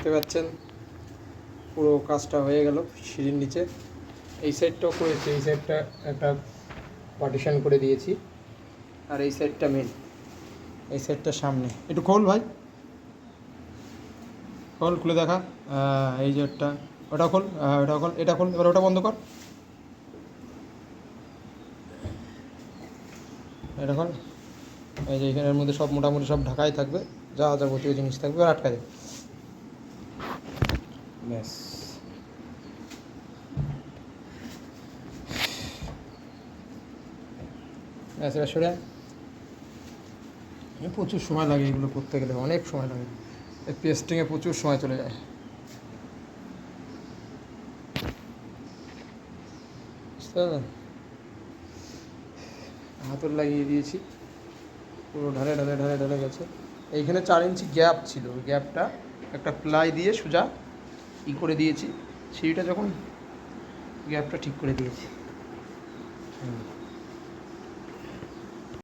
দেখতে পাচ্ছেন পুরো কাজটা হয়ে গেল সিঁড়ির নিচে। এই সাইডটাও করেছি, এই সাইডটা একটা পার্টিশন করে দিয়েছি, আর এই সাইডটা মেন, এই সাইডটা সামনে। একটু খোল ভাই, খোল, খুলে দেখা। এই যে ওটা খোল, ওটা খোল, এটা খোল, এবার ওটা বন্ধ কর, এটা খোল। এই যে এখানের মধ্যে সব মোটামুটি সব ঢাকাই থাকবে, যা যাবতীয় জিনিস থাকবে আর আটকা দেবে, ব্যাস। ব্যাস এবার সরে প্রচুর সময় লাগে এগুলো করতে গেলে, অনেক সময় লাগে, এই পেস্টিংয়ে প্রচুর সময় চলে যায়। বুঝতে পারলেন? হাতল লাগিয়ে দিয়েছি, পুরো ঢালে ঢালে ঢালে ঢালে গেছে। এইখানে 4 ইঞ্চি গ্যাপ ছিল, ওই গ্যাপটা একটা প্লাই দিয়ে সোজা করে দিয়েছি, সিঁড়িটা যখন গ্যাপটা ঠিক করে দিয়েছি।